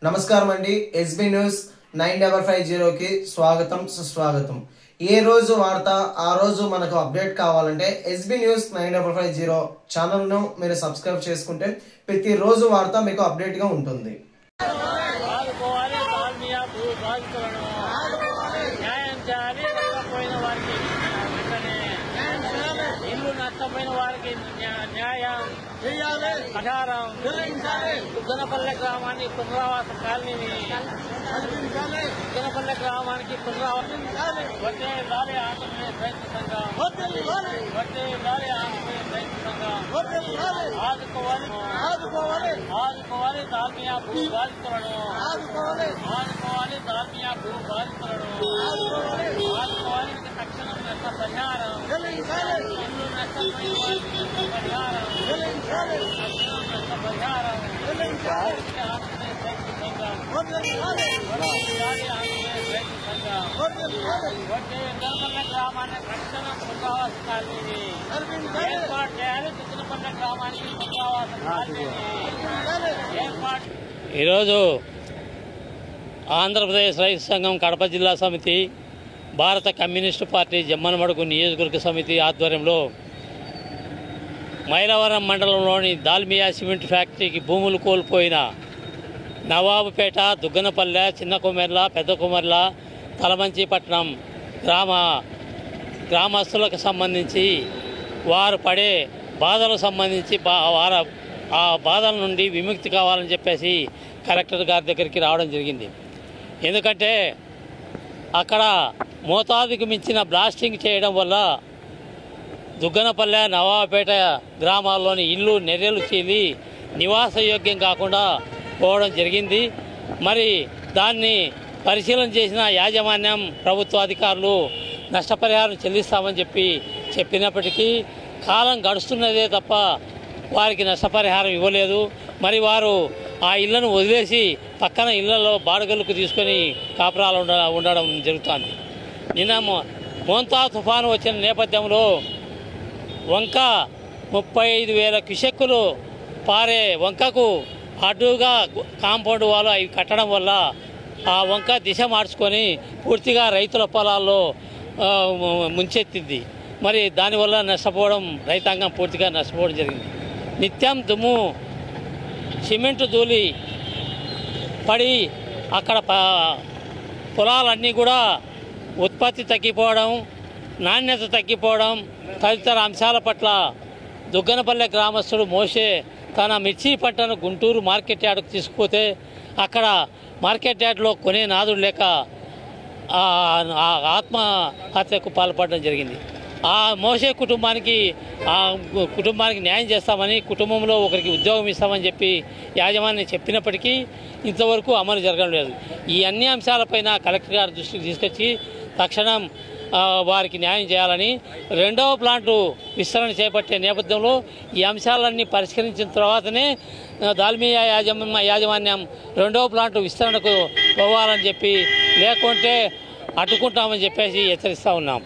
నమస్కారం అండి. SB news 9550 కి స్వాగతం సుస్వాగతం. ఏ రోజు వార్త ఆ రోజు మనకు అప్డేట్ కావాలంటే ఎస్బీ న్యూస్ 9550 ఛానల్ ను మీరు సబ్స్క్రైబ్ చేసుకుంటే ప్రతి రోజు వార్త మీకు అప్డేట్ గా ఉంటుంది. నష్టపోయిన వారికి న్యాయం ఆధారం దుగ్గనపల్లె గ్రామాన్ని పునరావాస కాలనీని దుగ్గనపల్లె గ్రామానికి పునరావాసం వచ్చే దారి ఆంధ్రప్రదేశ్ రైతు సంఘం వచ్చే దారి ఆంధ్రప్రదేశ్ రైతు సంఘం ఆదుకోవాలి దాల్మియా భూ బాధితులను ఆదుకోవాలి దాల్మియా భూ బాధితులను ఆదుకోవాలి తక్షణం నష్ట పరిహారం గ్రామాన్ని రక్షణ పునరావాస కాలనీని ఏర్పాటు చేయాలి. దుగ్గనపల్లె గ్రామానికి పునరావాస కాలనీని ఏర్పాటు. ఈరోజు ఆంధ్రప్రదేశ్ రైతు సంఘం కడప జిల్లా సమితి, భారత కమ్యూనిస్టు పార్టీ జమ్మనమడుగు నియోజకవర్గ సమితి ఆధ్వర్యంలో మైలవరం మండలంలోని దాల్మియా సిమెంట్ ఫ్యాక్టరీకి భూములు కోల్పోయిన నవాబుపేట, దుగ్గనపల్లె, చిన్న కుమెర్ల, పెద్ద కుమెర్ల, తలమంచిపట్నం గ్రామస్తులకు సంబంధించి వారు పడే బాధలకు సంబంధించి ఆ బాధల నుండి విముక్తి కావాలని చెప్పేసి కలెక్టర్ గారి దగ్గరికి రావడం జరిగింది. ఎందుకంటే అక్కడ మోతాదుకు మించిన బ్లాస్టింగ్ చేయడం వల్ల దుగ్గనపల్లె, నవాబుపేట గ్రామాల్లోని ఇల్లు నెర్రెలు చీలి నివాసయోగ్యం కాకుండా పోవడం జరిగింది. మరి దాన్ని పరిశీలన చేసిన యాజమాన్యం, ప్రభుత్వ అధికారులు నష్టపరిహారం చెల్లిస్తామని చెప్పినప్పటికీ కాలం గడుస్తున్నదే తప్ప వారికి నష్టపరిహారం ఇవ్వలేదు. మరి వారు ఆ ఇళ్లను వదిలేసి పక్కన ఇళ్లలో బాడుగలకు తీసుకొని కాపురాలు ఉండడం జరుగుతుంది. నిన్న మోంతా తుఫాను వచ్చిన నేపథ్యంలో వంక 35,000 క్యూసెక్కులు పారే వంకకు అడ్డుగా కాంపౌండ్ వాళ్ళు అవి కట్టడం వల్ల ఆ వంక దిశ మార్చుకొని పూర్తిగా రైతుల పొలాల్లో ముంచెత్తింది. మరి దానివల్ల రైతాంగం పూర్తిగా నష్టపోవడం జరిగింది. నిత్యం దుమ్ము, సిమెంటు ధూళి పడి అక్కడ పొలాలన్నీ కూడా ఉత్పత్తి తగ్గిపోవడం, నాణ్యత తగ్గిపోవడం తదితర అంశాల పట్ల దుగ్గనపల్లె గ్రామస్తుడు మోసే తన మిర్చి పంటను గుంటూరు మార్కెట్ యార్డుకు తీసుకుపోతే అక్కడ మార్కెట్ యార్డులో కొనే నాదుడు లేక ఆత్మహత్యకు పాల్పడడం జరిగింది. ఆ మోసే కుటుంబానికి న్యాయం చేస్తామని, కుటుంబంలో ఒకరికి ఉద్యోగం ఇస్తామని చెప్పి యాజమాన్యం చెప్పినప్పటికీ ఇంతవరకు అమలు జరగడం లేదు. ఈ అన్ని అంశాలపైన కలెక్టర్ గారి దృష్టికి తీసుకొచ్చి తక్షణం వారికి న్యాయం చేయాలని, రెండవ ప్లాంటు విస్తరణ చేపట్టే నేపథ్యంలో ఈ అంశాలన్నీ పరిష్కరించిన తర్వాతనే దాల్మియా యాజమాన్యం రెండవ ప్లాంటు విస్తరణకు పోవాలని చెప్పి, లేకుంటే అడ్డుకుంటామని చెప్పేసి హెచ్చరిస్తూ ఉన్నాం.